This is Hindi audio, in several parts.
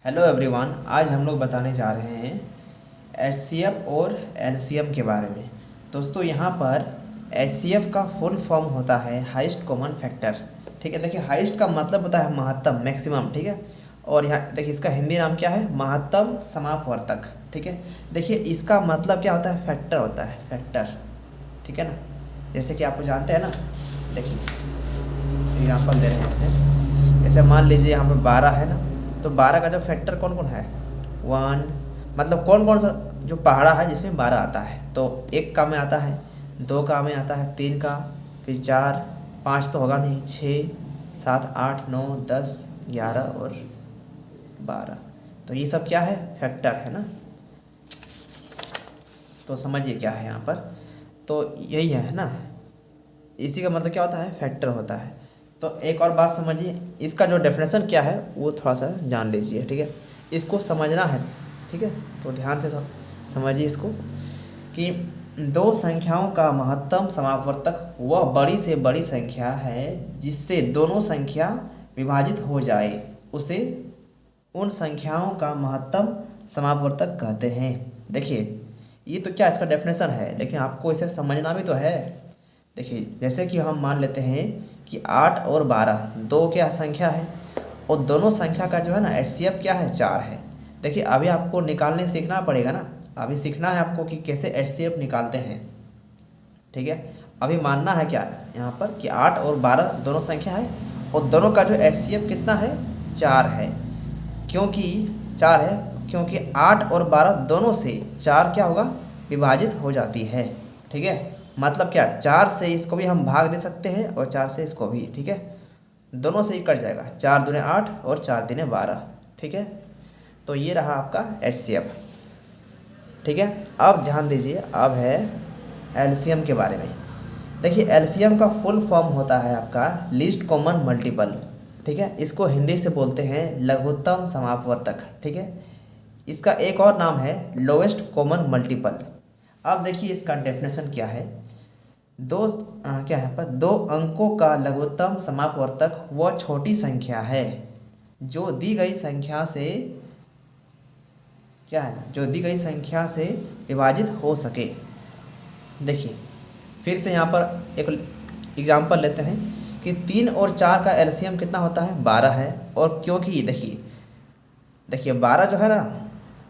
हेलो एवरीवन, आज हम लोग बताने जा रहे हैं एचसीएफ और एलसीएम के बारे में। दोस्तों यहाँ पर एचसीएफ का फुल फॉर्म होता है हाईएस्ट कॉमन फैक्टर। ठीक है, देखिए हाईएस्ट का मतलब होता है महत्तम, मैक्सिमम। ठीक है, और यहाँ देखिए इसका हिंदी नाम क्या है, महत्तम समापवर्तक। ठीक है, देखिए इसका मतलब क्या होता है, फैक्टर होता है, फैक्टर। ठीक है ना, जैसे कि आप जानते हैं ना, देखिए एग्जाम्पल दे रहे हैं। जैसे मान लीजिए यहाँ पर 12 है ना, तो 12 का जो फैक्टर कौन कौन है, 1। मतलब कौन कौन सा जो पहाड़ा है जिसमें 12 आता है, तो 1 का में आता है, 2 का में आता है, 3 का, फिर 4, 5 तो होगा नहीं, 6, 7, 8, 9, 10, 11 और 12। तो ये सब क्या है, फैक्टर है ना। तो समझिए क्या है यहाँ पर, तो यही है ना, इसी का मतलब क्या होता है, फैक्टर होता है। तो एक और बात समझिए, इसका जो डेफिनेशन क्या है वो थोड़ा सा जान लीजिए। ठीक है, इसको समझना है। ठीक है, तो ध्यान से समझिए इसको, कि दो संख्याओं का महत्तम समापवर्तक वह बड़ी से बड़ी संख्या है जिससे दोनों संख्या विभाजित हो जाए, उसे उन संख्याओं का महत्तम समापवर्तक कहते हैं। देखिए ये तो क्या इसका डेफिनेशन है, लेकिन आपको इसे समझना भी तो है। देखिए जैसे कि हम मान लेते हैं कि 8 और 12 दो क्या संख्या है, और दोनों संख्या का जो है ना एचसीएफ क्या है, 4 है। देखिए अभी आपको निकालने सीखना पड़ेगा ना, अभी सीखना है आपको कि कैसे एचसीएफ निकालते हैं। ठीक है, अभी मानना है क्या यहाँ पर कि 8 और 12 दोनों संख्या है, और दोनों का जो एचसीएफ कितना है, 4 है। क्योंकि 4 है, क्योंकि 8 और 12 दोनों से 4 क्या होगा, विभाजित हो जाती है। ठीक है, मतलब क्या, 4 से इसको भी हम भाग दे सकते हैं और 4 से इसको भी। ठीक है, दोनों से ही कट जाएगा, 4 दूने 8 और 4 दूने 12। ठीक है, तो ये रहा आपका एचसीएफ। ठीक है, अब ध्यान दीजिए, अब है एलसीएम के बारे में। देखिए एलसीएम का फुल फॉर्म होता है आपका लीस्ट कॉमन मल्टीपल। ठीक है, इसको हिंदी से बोलते हैं लघुत्तम समापवर्तक। ठीक है, इसका एक और नाम है लोएस्ट कॉमन मल्टीपल। अब देखिए इसका डेफिनेशन क्या है, क्या है पर दो अंकों का लघुत्तम समापवर्तक वह छोटी संख्या है जो दी गई संख्या से क्या है, जो दी गई संख्या से विभाजित हो सके। देखिए फिर से यहाँ पर एक एग्जांपल लेते हैं कि 3 और 4 का एलसीएम कितना होता है, 12 है। और क्योंकि देखिए 12 जो है ना,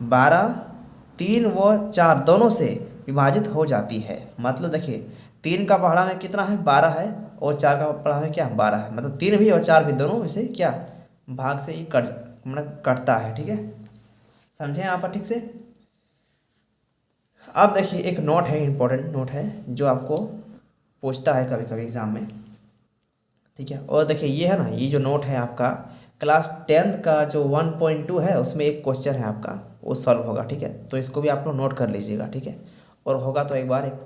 12 3 व 4 दोनों से विभाजित हो जाती है। मतलब देखिए 3 का पहाड़ा में कितना है, 12 है, और 4 का पहाड़ा में क्या, 12 है। मतलब 3 भी और 4 भी दोनों में से क्या, भाग से ही मतलब कटता है। ठीक है, समझे यहाँ पर ठीक से। अब देखिए एक नोट है, इम्पोर्टेंट नोट है, जो आपको पूछता है कभी कभी एग्ज़ाम में। ठीक है, और देखिए ये है ना, ये जो नोट है आपका क्लास 10th का जो 1.2 है, उसमें एक क्वेश्चन है आपका, वो सॉल्व होगा। ठीक है, तो इसको भी आप लोग नोट कर लीजिएगा। ठीक है, और होगा तो एक बार एक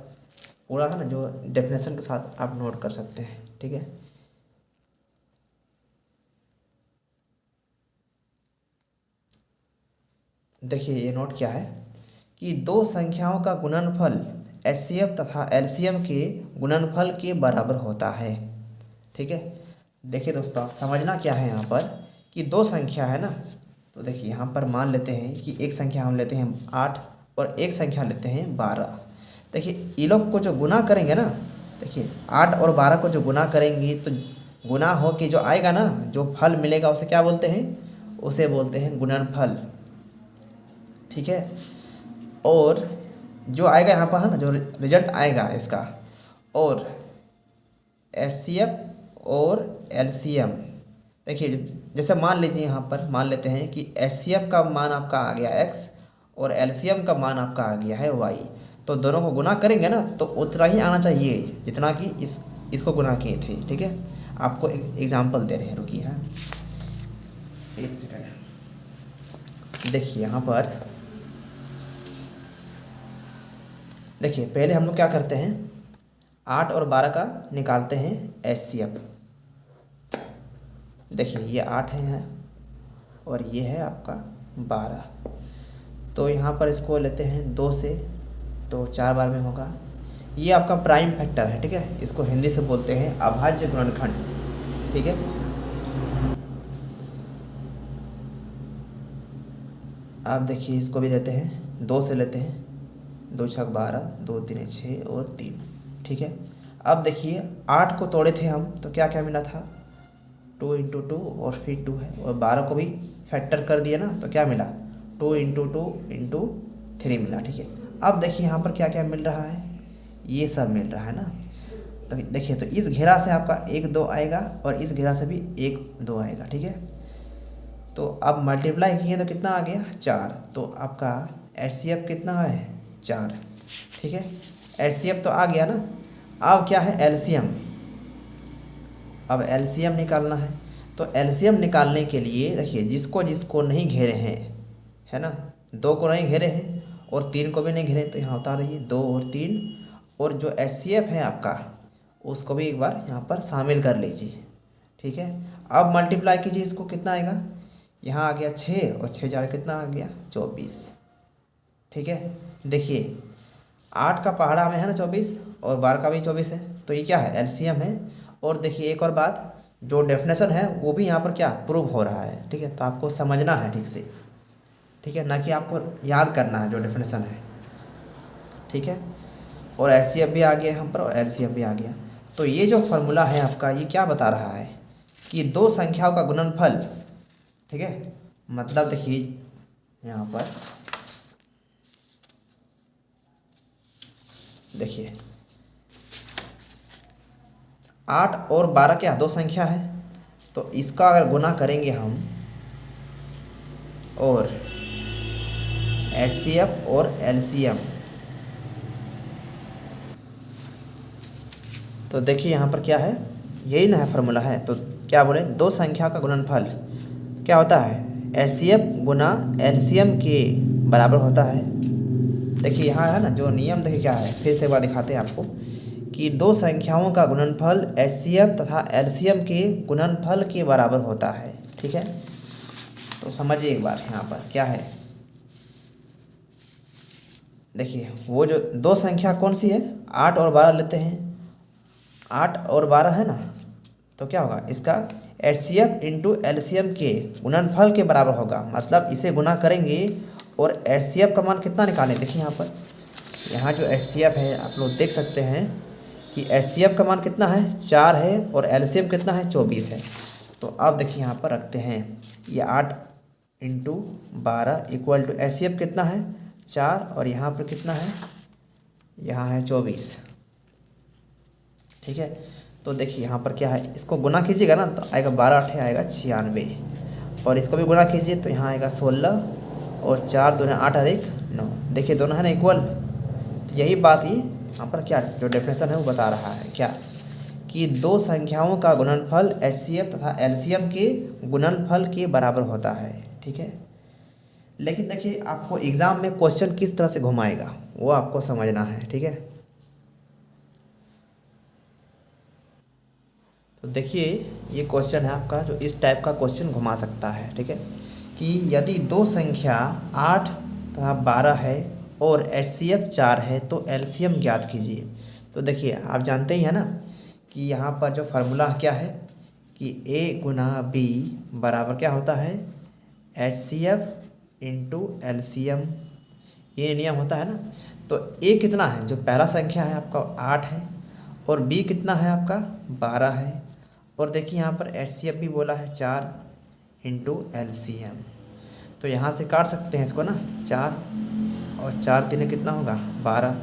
पूरा है ना जो डेफिनेशन के साथ आप नोट कर सकते हैं। ठीक है, देखिए ये नोट क्या है कि दो संख्याओं का गुणनफल एचसीएफ तथा एलसीएम के गुणनफल के बराबर होता है। ठीक है, देखिए दोस्तों समझना क्या है यहाँ पर, कि दो संख्या है ना, तो देखिए यहाँ पर मान लेते हैं कि एक संख्या हम लेते हैं 8 और एक संख्या लेते हैं 12। देखिए ये लोग को जो गुना करेंगे ना, देखिए 8 और 12 को जो गुना करेंगे, तो गुना हो के जो आएगा ना, जो फल मिलेगा उसे क्या बोलते हैं, उसे बोलते हैं गुणनफल। ठीक है, और जो आएगा यहाँ पर है ना, जो रिजल्ट आएगा इसका, और एचसीएफ और एलसीएम। देखिए जैसे मान लीजिए यहाँ पर मान लेते हैं कि एचसीएफ का मान आपका आ गया x और एलसीएम का मान आपका आ गया है y, तो दोनों को गुना करेंगे ना, तो उतना ही आना चाहिए जितना कि इसको गुना किए थे। ठीक है, आपको एक एग्जांपल दे रहे हैं, रुकिए हाँ एक सेकंड। देखिए यहाँ पर देखिए पहले हम लोग क्या करते हैं, 8 और 12 का निकालते हैं एचसीएफ। देखिए ये 8 है और ये है आपका 12, तो यहाँ पर इसको लेते हैं 2 से, तो 4 बार में होगा। ये आपका प्राइम फैक्टर है। ठीक है, इसको हिंदी से बोलते हैं अभाज्य गुणनखंड। ठीक है, आप देखिए इसको भी लेते हैं, 2 से लेते हैं, 2 छक 12, 2 3 6 और 3, ठीक है। अब देखिए 8 को तोड़े थे हम तो क्या क्या मिला था, 2 इंटू 2 और फिर 2 है, और 12 को भी फैक्टर कर दिया ना तो क्या मिला, 2 इंटू 2 इंटू 3 मिला, ठीक है। अब देखिए यहाँ पर क्या क्या मिल रहा है, ये सब मिल रहा है ना। तो देखिए तो इस घेरा से आपका 1 2 आएगा और इस घेरा से भी 1 2 आएगा, ठीक है। तो अब मल्टीप्लाई किए तो कितना आ गया 4, तो आपका एचसीएफ कितना है 4, ठीक है। एचसीएफ तो आ गया ना। अब क्या है एलसीएम, अब एलसीएम निकालना है। तो एलसीएम निकालने के लिए देखिए जिसको जिसको नहीं घेरे हैं, है ना, 2 को नहीं घेरे हैं और 3 को भी नहीं घेरे, तो यहाँ उतार रही 2 और 3, और जो एचसीएफ है आपका उसको भी एक बार यहाँ पर शामिल कर लीजिए, ठीक है। अब मल्टीप्लाई कीजिए, इसको कितना आएगा, यहाँ आ गया 6 और 6 4 कितना आ गया 24, ठीक है। देखिए 8 का पहाड़ा में है ना 24 और 12 का भी 24 है, तो ये क्या है एलसीएम है। और देखिए एक और बात, जो डेफिनेशन है वो भी यहाँ पर क्या प्रूव हो रहा है, ठीक है। तो आपको समझना है ठीक से, ठीक है, ना कि आपको याद करना है जो डेफिनेशन है, ठीक है। और एचसीएफ भी आ गया यहाँ पर और एलसीएम भी आ गया। तो ये जो फार्मूला है आपका ये क्या बता रहा है कि दो संख्याओं का गुणनफल, ठीक है, मतलब देखिए यहाँ पर देखिए 8 और 12 क्या दो संख्या है, तो इसका अगर गुना करेंगे हम और एचसीएफ और एलसीएम, तो देखिए यहाँ पर क्या है, यही ना है फार्मूला है। तो क्या बोले दो संख्या का गुणनफल क्या होता है, एचसीएफ गुना एलसीएम के बराबर होता है। देखिए यहाँ है ना जो नियम, देखिए क्या है, फिर से एक बार दिखाते हैं आपको कि दो संख्याओं का गुणनफल एचसीएफ तथा एलसीएम के गुणनफल के बराबर होता है, ठीक है। तो समझिए एक बार यहाँ पर क्या है, देखिए वो जो दो संख्या कौन सी है, 8 और 12 लेते हैं, 8 और 12 है ना, तो क्या होगा इसका एचसीएफ इंटू एलसीएम के गुणनफल के बराबर होगा, मतलब इसे गुना करेंगे और एचसीएफ का मान कितना निकालें। देखिए यहाँ पर, यहाँ जो एचसीएफ है आप लोग देख सकते हैं कि एचसीएफ का मान कितना है 4 है और एलसीएम कितना है 24 है। तो अब देखिए यहाँ पर रखते हैं ये 8 इंटू 12 इक्वल टू एचसीएफ कितना है 4 और यहाँ पर कितना है, यहाँ है 24, ठीक है। तो देखिए यहाँ पर क्या है, इसको गुना कीजिएगा ना तो आएगा 12 8 आएगा 96, और इसको भी गुना कीजिए तो यहाँ आएगा 16 और 4 दूनी 8 और 1 9। देखिए दोनों है ना इक्वल। तो यही बात ही यहाँ पर क्या जो डेफिनेशन है वो बता रहा है क्या, कि दो संख्याओं का गुणनफल एचसीएफ तथा एलसीएम के गुणनफल के बराबर होता है, ठीक है। लेकिन देखिए आपको एग्ज़ाम में क्वेश्चन किस तरह से घुमाएगा वो आपको समझना है, ठीक है। तो देखिए ये क्वेश्चन है आपका जो इस टाइप का क्वेश्चन घुमा सकता है, ठीक है, कि यदि दो संख्या 8 तथा 12 है और एचसीएफ 4 है तो एलसीएम ज्ञात कीजिए। तो देखिए आप जानते ही हैं ना कि यहाँ पर जो फार्मूला क्या है कि ए गुना बी बराबर क्या होता है एचसीएफ इंटू एलसीएम, ये नियम होता है ना। तो ए कितना है, जो पहला संख्या है आपका 8 है और बी कितना है आपका 12 है, और देखिए यहाँ पर एचसीएफ भी बोला है 4 इंटू एलसीएम। तो यहाँ से काट सकते हैं इसको ना 4 और 4 3 कितना होगा 12,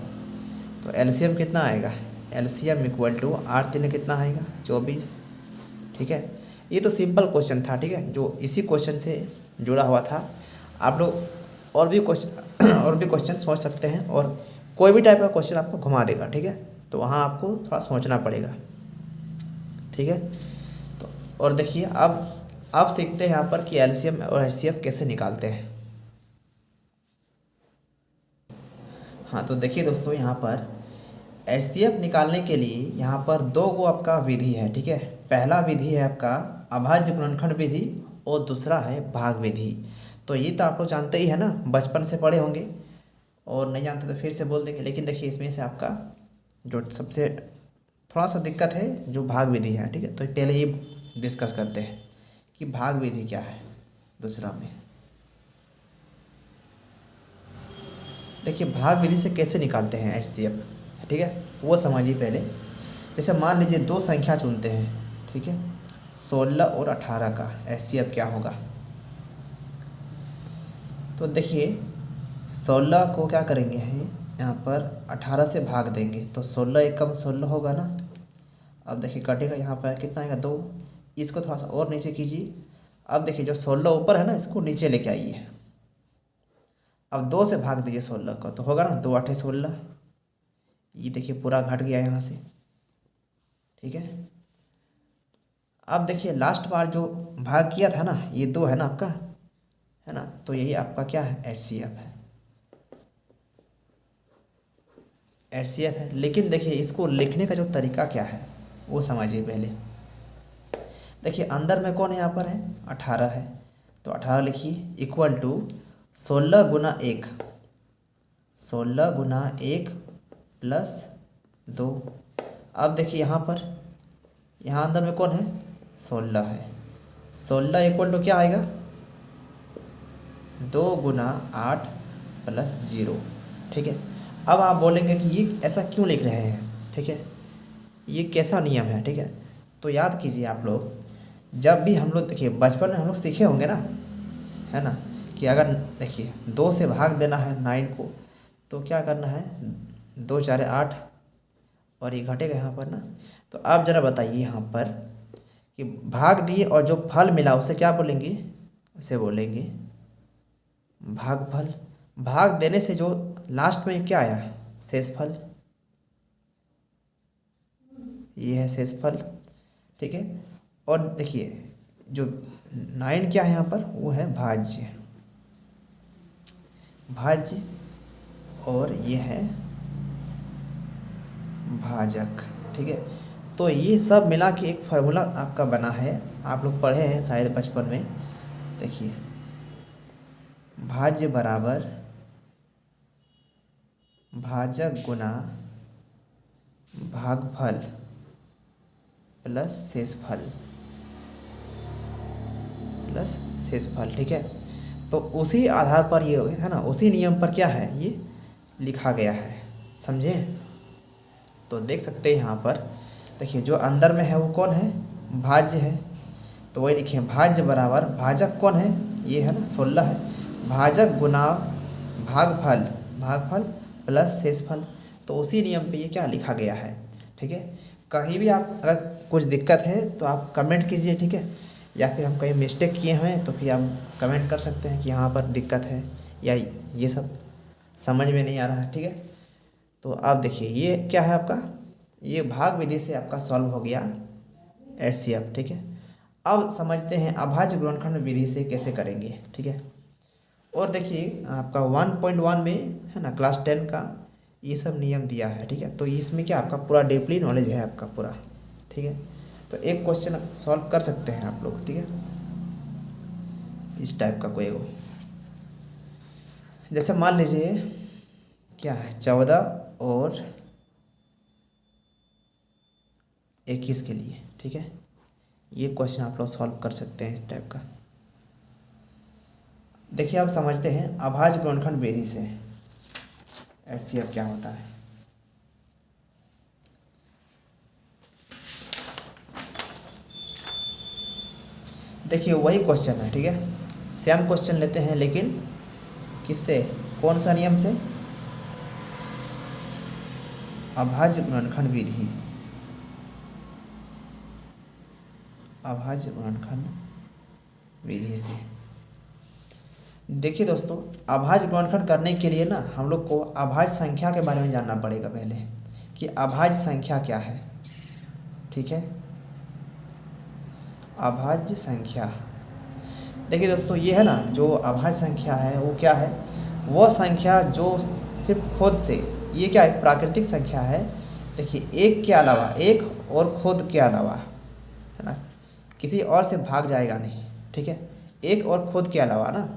तो एलसीएम कितना आएगा, एलसीएम इक्वल टू 8 3 कितना आएगा 24, ठीक है। ये तो सिंपल क्वेश्चन था, ठीक है, जो इसी क्वेश्चन से जुड़ा हुआ था। आप लोग और भी क्वेश्चन सोच सकते हैं और कोई भी टाइप का क्वेश्चन आपको घुमा देगा, ठीक है। तो वहाँ आपको थोड़ा सोचना पड़ेगा, ठीक है। तो और देखिए अब सीखते हैं यहाँ पर कि एलसीएम और एचसीएफ कैसे निकालते हैं। हाँ तो देखिए दोस्तों यहाँ पर एचसीएफ निकालने के लिए यहाँ पर दो गो आपका विधि है, ठीक है। पहला विधि है आपका अभाज्य गुणनखंड विधि और दूसरा है भाग विधि। तो ये तो आप लोग जानते ही है ना, बचपन से पढ़े होंगे, और नहीं जानते तो फिर से बोल देंगे। लेकिन देखिए इसमें से आपका जो सबसे थोड़ा सा दिक्कत है जो भाग विधि है, ठीक है। तो पहले ये डिस्कस करते हैं कि भाग विधि क्या है दूसरा में। देखिए भाग विधि से कैसे निकालते हैं HCF, ठीक है, वो समझिए पहले। जैसे मान लीजिए दो संख्या चुनते हैं, ठीक है, 16 और 18 का HCF क्या होगा। तो देखिए 16 को क्या करेंगे हैं यहाँ पर 18 से भाग देंगे, तो 16 एकम 16 होगा ना। अब देखिए कटेगा यहाँ पर कितना आएगा 2, इसको थोड़ा सा और नीचे कीजिए। अब देखिए जो 16 ऊपर है ना, इसको नीचे लेके आइए। अब 2 से भाग दीजिए 16 को, तो होगा ना 2 8 16। ये देखिए पूरा घट गया यहाँ से, ठीक है। अब देखिए लास्ट बार जो भाग किया था ना, ये 2 है ना आपका, है ना, तो यही आपका क्या है HCF है, HCF है। लेकिन देखिए इसको लिखने का जो तरीका क्या है वो समझिए पहले। देखिए अंदर में कौन है, यहाँ पर है 18 है, तो 18 लिखिए इक्वल टू 16 गुना 1, 16 गुना 1 प्लस 2। अब देखिए यहाँ पर, यहाँ अंदर में कौन है 16 है, 16 इक्वल टू क्या आएगा 2 गुना 8 प्लस 0, ठीक है। अब आप बोलेंगे कि ये ऐसा क्यों लिख रहे हैं, ठीक है, ये कैसा नियम है, ठीक है। तो याद कीजिए आप लोग, जब भी हम लोग देखिए बचपन में हम लोग सीखे होंगे ना, है ना, कि अगर देखिए 2 से भाग देना है 9 को, तो क्या करना है 2 4 8, और ये घटेगा यहाँ पर ना। तो आप ज़रा बताइए यहाँ पर कि भाग दिए और जो फल मिला उसे क्या बोलेंगे, उसे बोलेंगे भागफल। भाग देने से जो लास्ट में क्या आया शेषफल, ये है शेषफल, ठीक है। और देखिए जो 9 क्या है यहाँ पर, वो है भाज्य, भाज्य, और ये है भाजक, ठीक है। तो ये सब मिला के एक फार्मूला आपका बना है, आप लोग पढ़े हैं शायद बचपन में। देखिए भाज्य बराबर भाजक गुना भागफल प्लस शेषफल, प्लस शेषफल, ठीक है। तो उसी आधार पर ये है ना, उसी नियम पर क्या है ये लिखा गया है, समझे। तो देख सकते हैं यहाँ पर, देखिए जो अंदर में है वो कौन है भाज्य है, तो वही लिखे भाज्य बराबर भाजक कौन है, ये है ना 16 है, भाजक गुना भागफल, भागफल प्लस शेषफल। तो उसी नियम पे ये क्या लिखा गया है, ठीक है। कहीं भी आप अगर कुछ दिक्कत है तो आप कमेंट कीजिए, ठीक है, या फिर हम कहीं मिस्टेक किए हैं तो फिर आप कमेंट कर सकते हैं कि यहाँ पर दिक्कत है या ये सब समझ में नहीं आ रहा है, ठीक है। तो आप देखिए ये क्या है आपका, ये भाग विधि से आपका सॉल्व हो गया HCF, ठीक है। अब समझते हैं अभाज्य गुणनखंड विधि से कैसे करेंगे, ठीक है। और देखिए आपका 1.1 में है ना, क्लास 10 का ये सब नियम दिया है, ठीक है। तो इसमें क्या आपका पूरा डीपली नॉलेज है आपका पूरा, ठीक है। तो एक क्वेश्चन सॉल्व कर सकते हैं आप लोग, ठीक है, इस टाइप का कोई वो। जैसे मान लीजिए क्या है 14 और 21 के लिए, ठीक है, ये क्वेश्चन आप लोग सॉल्व कर सकते हैं इस टाइप का। देखिए आप समझते हैं अभाज्य गुणनखंड विधि से HCF क्या होता है। देखिए वही क्वेश्चन है, ठीक है, सेम क्वेश्चन लेते हैं, लेकिन किससे, कौन सा नियम से, अभाज्य गुणनखंड विधि, अभाज्य गुणनखंड विधि से। देखिए दोस्तों अभाज्य गुणनखंड करने के लिए ना हम लोग को अभाज्य संख्या के बारे में जानना पड़ेगा पहले, कि अभाज्य संख्या क्या है, ठीक है। अभाज्य संख्या, देखिए दोस्तों ये है ना, जो अभाज्य संख्या है वो क्या है, वो संख्या जो सिर्फ खुद से, ये क्या है प्राकृतिक संख्या है, देखिए एक के अलावा, एक और खुद के अलावा, है ना, किसी और से भाग जाएगा नहीं, ठीक है, एक और खुद के अलावा ना।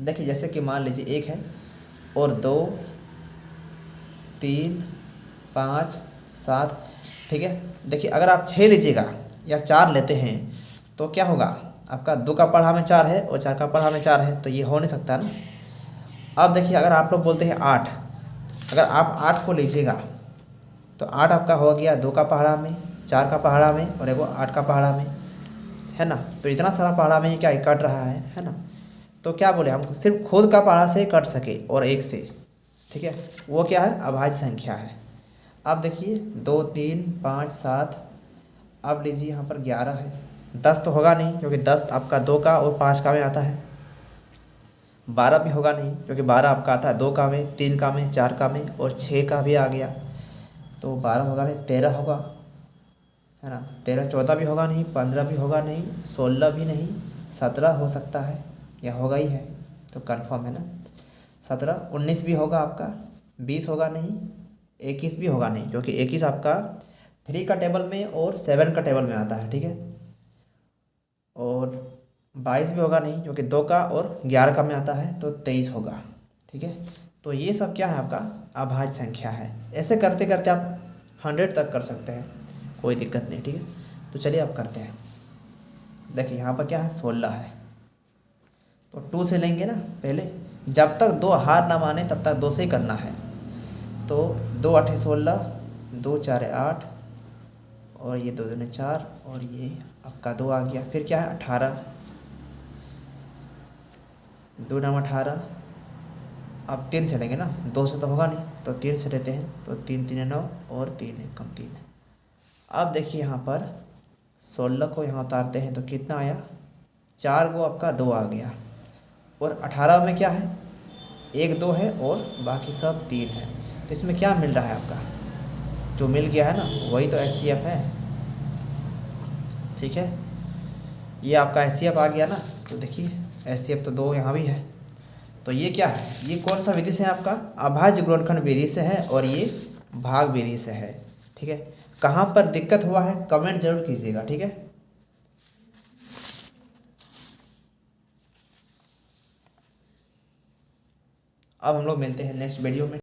देखिए जैसे कि मान लीजिए 1 है और 2 3 5 7, ठीक है। देखिए अगर आप 6 लीजिएगा या 4 लेते हैं तो क्या होगा, आपका 2 का पढ़ा में 4 है और 4 का पढ़ा में 4 है, तो ये हो नहीं सकता ना। अब देखिए अगर आप लोग बोलते हैं 8, अगर आप 8 को लीजिएगा तो 8 आपका हो गया 2 का पहाड़ा में, 4 का पहाड़ा में और एगो 8 का पहाड़ा में, है ना। तो इतना सारा पहाड़ा में क्या कट रहा है ना। तो क्या बोले हम सिर्फ खुद का पहाड़ा से कट सके और एक से, ठीक है, वो क्या है अभाज्य संख्या है। अब देखिए 2 3 5 7, अब लीजिए यहाँ पर 11 है। 10 तो होगा नहीं क्योंकि 10 आपका 2 का और 5 का में आता है। 12 भी होगा नहीं क्योंकि 12 आपका आता है 2 का में, 3 का में, 4 का में और 6 का भी आ गया। तो 12 होगा नहीं, 13 होगा, है ना। 13 14 भी होगा नहीं, 15 भी होगा नहीं, 16 भी नहीं, 17 हो सकता है, या होगा ही है तो कंफर्म है ना। 17 19 भी होगा आपका, 20 होगा नहीं, 21 भी होगा नहीं क्योंकि 21 आपका 3 का टेबल में और 7 का टेबल में आता है, ठीक है। और 22 भी होगा नहीं क्योंकि 2 का और 11 का में आता है तो 23 होगा, ठीक है। तो ये सब क्या है आपका अभाज्य संख्या है। ऐसे करते करते आप 100 तक कर सकते हैं, कोई दिक्कत नहीं, ठीक है। तो चलिए अब करते हैं। देखिए यहाँ पर क्या है 16 है, तो 2 से लेंगे ना पहले, जब तक 2 हार ना माने तब तक 2 से ही करना है। तो 2 8 16, 2 4 8 और ये 2 दूनी 4 और ये आपका 2 आ गया। फिर क्या है 18, 2 नाम 18। अब 3 से लेंगे ना, 2 से तो होगा नहीं तो 3 से लेते हैं। तो 3 3 9 और 3 1 कम 3। अब देखिए यहाँ पर 16 को यहाँ उतारते हैं तो कितना आया 4 को आपका 2 आ गया। और 18 में क्या है 1 2 है और बाकी सब 3 है। तो इसमें क्या मिल रहा है आपका, जो मिल गया है ना वही तो HCF है, ठीक है। ये आपका HCF आ गया ना। तो देखिए HCF तो 2 यहाँ भी है। तो ये क्या है, ये कौन सा विधि से है आपका अभाज्य गुणनखंड विधि से है और ये भाग विधि से है, ठीक है। कहाँ पर दिक्कत हुआ है कमेंट जरूर कीजिएगा, ठीक है। अब हम लोग मिलते हैं नेक्स्ट वीडियो में।